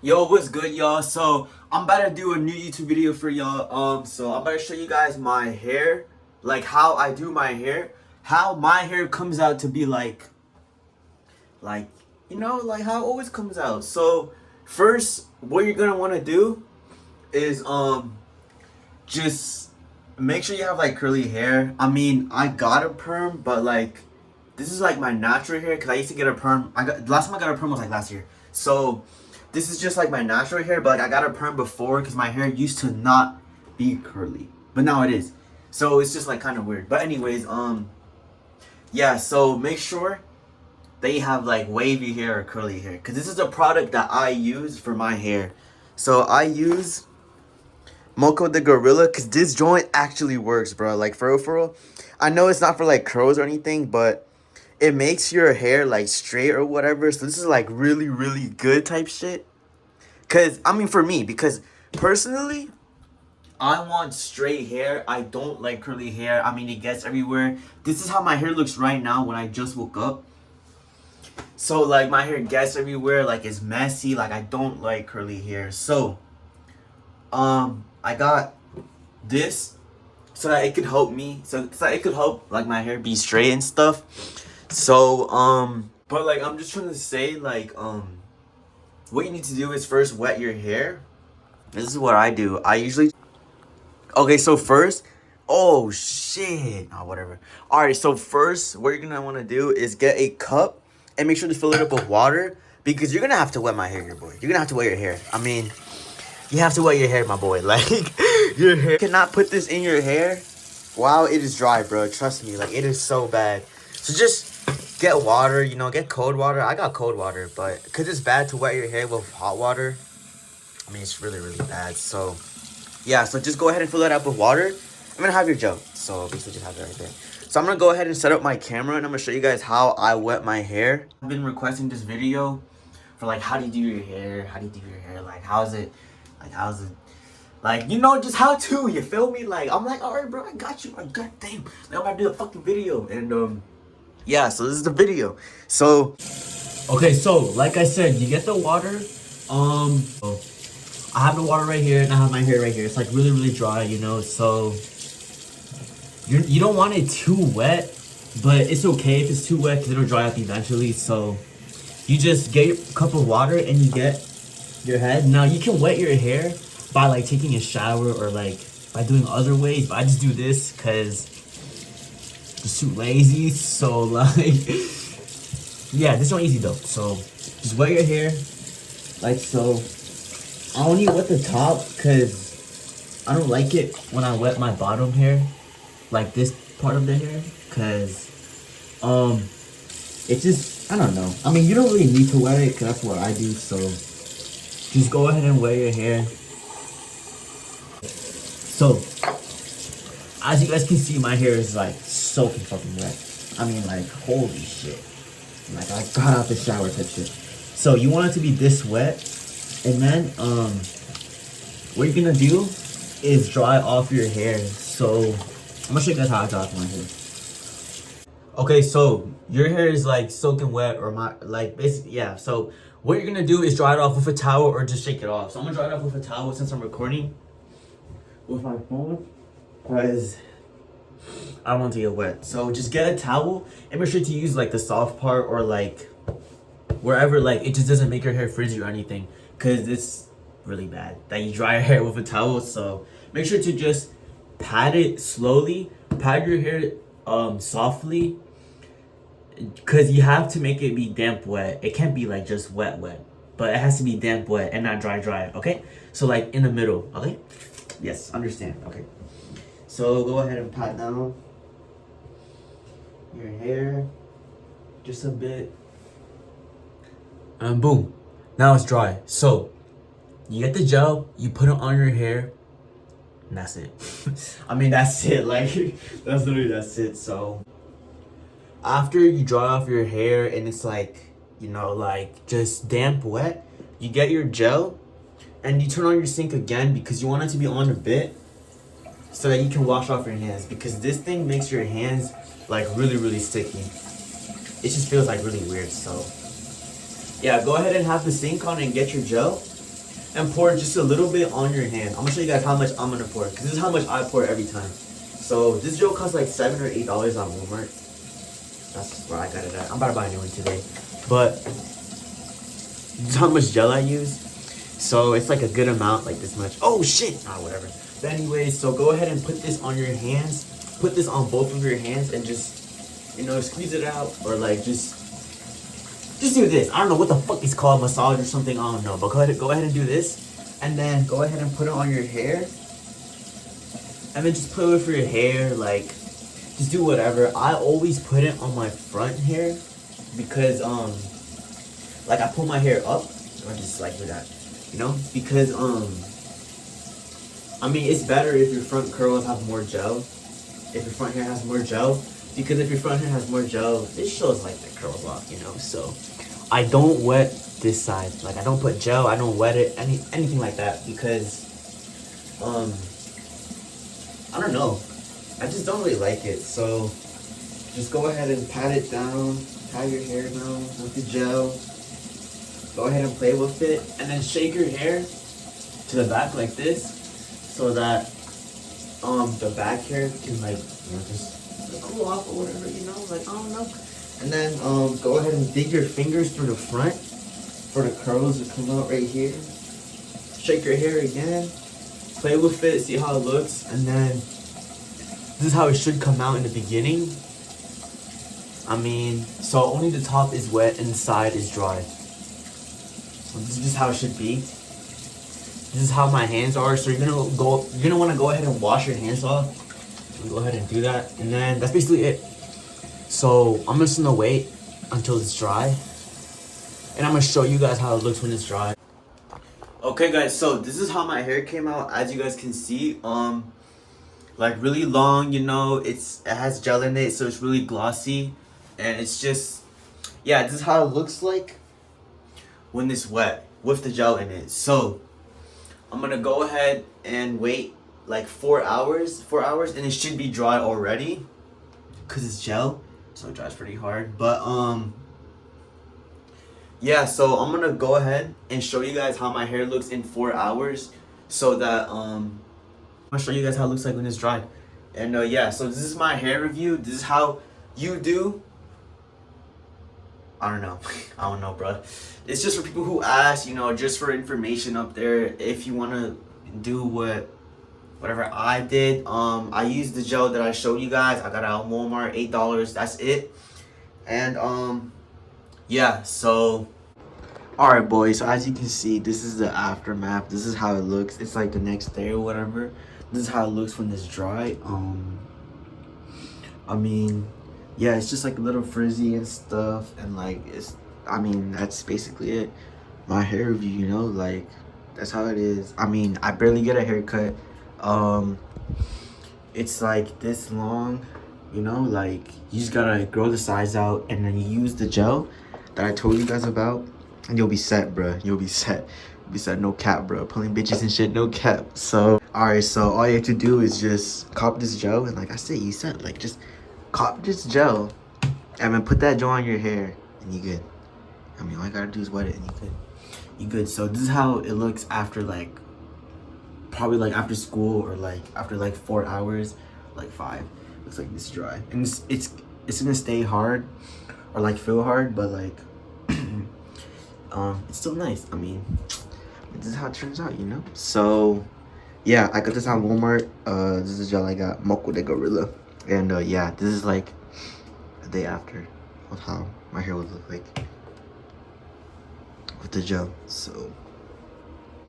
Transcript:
Yo, what's good, y'all? So I'm about to do a new YouTube video for y'all. So I'm about to show you guys my hair, like how I do my hair, how my hair comes out to be like like how it always comes out. So first, what you're gonna want to do is just make sure you have like curly hair. I mean, I got a perm, but like this is like my natural hair because I used to get a perm. Last time I got a perm was like last year. So this is just like my natural hair, but like I got a perm before because my hair used to not be curly, but now it is. So it's just like kind of weird. But anyways, yeah. So make sure that you have like wavy hair or curly hair because this is a product that I use for my hair. So I use Moco the Gorilla because this joint actually works, bro. Like for real. I know it's not for like curls or anything, but it makes your hair like straight or whatever. So this is like really, really good type shit. Cause I mean for me, because personally, I want straight hair. I don't like curly hair. I mean it gets everywhere. This is how my hair looks right now when I just woke up. So like my hair gets everywhere, like it's messy. Like I don't like curly hair. So I got this so that it could help me. So that it could help like my hair be straight and stuff. So but like I'm just trying to say like what you need to do is first wet your hair. This is what I do. I usually okay, so first oh shit. Oh whatever. Alright, so first what you're gonna wanna do is get a cup and make sure to fill it up with water because you're gonna have to wet my hair, your boy. You're gonna have to wet your hair. I mean, you have to wet your hair, my boy. Like your hair. You cannot put this in your hair while it is dry, bro. Trust me, like it is so bad. So just get water, get cold water. I got cold water, but because it's bad to wet your hair with hot water, I mean, it's really, really bad. So, yeah, so just go ahead and fill it up with water. I'm going to have your gel. So, basically, just have it right there. So, I'm going to go ahead and set up my camera, and I'm going to show you guys how I wet my hair. I've been requesting this video for, like, how do you do your hair? How do you do your hair? Like, how's it? Like, just how to, you feel me? Like, I'm like, all right, bro, I got you. Like, goddamn. Like, I'm about to do a fucking video. And, yeah, so this is the video. So, okay, so, like I said, you get the water. I have the water right here and I have my hair right here. It's like really, really dry, so you don't want it too wet, but it's okay if it's too wet because it'll dry up eventually. So you just get a cup of water and you get your head. Now you can wet your hair by like taking a shower or like by doing other ways, but I just do this because I'm just too lazy. So like, yeah, this is not easy though. So just wet your hair like so. I only wet the top because I don't like it when I wet my bottom hair, like this part of the hair, because it just, I don't know. I mean, you don't really need to wet it because that's what I do, so just go ahead and wet your hair. So, as you guys can see, my hair is like soaking fucking wet. I mean, like, holy shit. Like, I got out the shower type shit. So, you want it to be this wet. And then, what you're gonna do is dry off your hair. So, I'm gonna show you guys how I dry off my hair. Okay, so your hair is like soaking wet or basically, yeah. So, what you're gonna do is dry it off with a towel or just shake it off. So, I'm gonna dry it off with a towel since I'm recording with my phone because I don't want to get wet. So, just get a towel and make sure to use like the soft part or like wherever like it just doesn't make your hair frizzy or anything. Because it's really bad that you dry your hair with a towel. So make sure to just pat it slowly. Pat your hair softly. Because you have to make it be damp wet. It can't be like just wet. But it has to be damp wet and not dry. Okay? So like in the middle. Okay? Yes, understand. Okay. So go ahead and pat down your hair. Just a bit. And boom. Now it's dry. So, you get the gel, you put it on your hair, and that's it. I mean, that's it. Like, that's it. So, after you dry off your hair and it's like, like just damp wet, you get your gel and you turn on your sink again because you want it to be on a bit so that you can wash off your hands because this thing makes your hands like really, really sticky. It just feels like really weird. So, yeah, go ahead and have the sink on and get your gel and pour just a little bit on your hand. I'm gonna show you guys how much I'm gonna pour, because this is how much I pour every time. So this gel costs like $7 or $8 on Walmart. That's where I got it at. I'm about to buy a new one today. But this is how much gel I use. So it's like a good amount, like this much. Oh shit! Ah, whatever. But anyways, so go ahead and put this on your hands. Put this on both of your hands and just, you know, squeeze it out, or like just do this. I don't know what the fuck it's called, massage or something. I don't know. But go ahead and do this, and then go ahead and put it on your hair, and then just play with your hair. Like, just do whatever. I always put it on my front hair because like I pull my hair up, or just like with that, you know, because I mean, it's better if your front curls have more gel. If your front hair has more gel, because if your front hair has more gel, it shows like the curls off, you know. So I don't wet this side. Like I don't put gel. I don't wet it. Anything like that, because I don't know. I just don't really like it. So just go ahead and pat it down. Pat your hair down with the gel. Go ahead and play with it, and then shake your hair to the back like this, so that the back hair can, like, you know, just like, cool off or whatever, you know, like, I don't know. And then go ahead and dig your fingers through the front for the curls to come out right here. Shake your hair again, play with it, see how it looks, and then this is how it should come out in the beginning. I mean, so only the top is wet and the side is dry. So this is just how it should be. This is how my hands are. So you're gonna want to go ahead and wash your hands off. Go ahead and do that, and then that's basically it. So I'm just gonna wait until it's dry, and I'm gonna show you guys how it looks when it's dry. Okay, guys. So this is how my hair came out. As you guys can see, like really long. You know, it has gel in it, so it's really glossy, and it's just, yeah. This is how it looks like when it's wet with the gel in it. So I'm gonna go ahead and wait like 4 hours, and it should be dry already, cause it's gel, so it dries pretty hard. But yeah, so I'm gonna go ahead and show you guys how my hair looks in 4 hours, so that I'm gonna show you guys how it looks like when it's dry. And yeah, so this is my hair review. This is how you do. I don't know. I don't know, bro. It's just for people who ask, you know, just for information up there. If you want to do whatever I did, I used the gel that I showed you guys. I got it at Walmart, $8. That's it. And yeah. So, all right, boys. So as you can see, this is the aftermath. This is how it looks. It's like the next day or whatever. This is how it looks when it's dry. I mean, yeah, it's just like a little frizzy and stuff, and like I mean, that's basically it. My hair review, you know, like that's how it is. I mean, I barely get a haircut. It's like this long, you know, like you just gotta grow the sides out, and then you use the gel that I told you guys about, and you'll be set, bruh. You'll be set. You'll be set, no cap, bro. Pulling bitches and shit, no cap. So, alright, so all you have to do is just cop this gel, and like I said, you set, like just cop this gel, and then put that gel on your hair, and you good. I mean, all you gotta do is wet it, and you good. You good. So this is how it looks after, like, probably like after school, or like after like 4 hours, like 5. Looks like this dry, and it's gonna stay hard, or like feel hard, but like it's still nice. I mean, this is how it turns out, you know. So yeah, I got this on Walmart. This is gel I got, Moko de Gorilla. And yeah, this is like a day after of how my hair would look like with the gel. So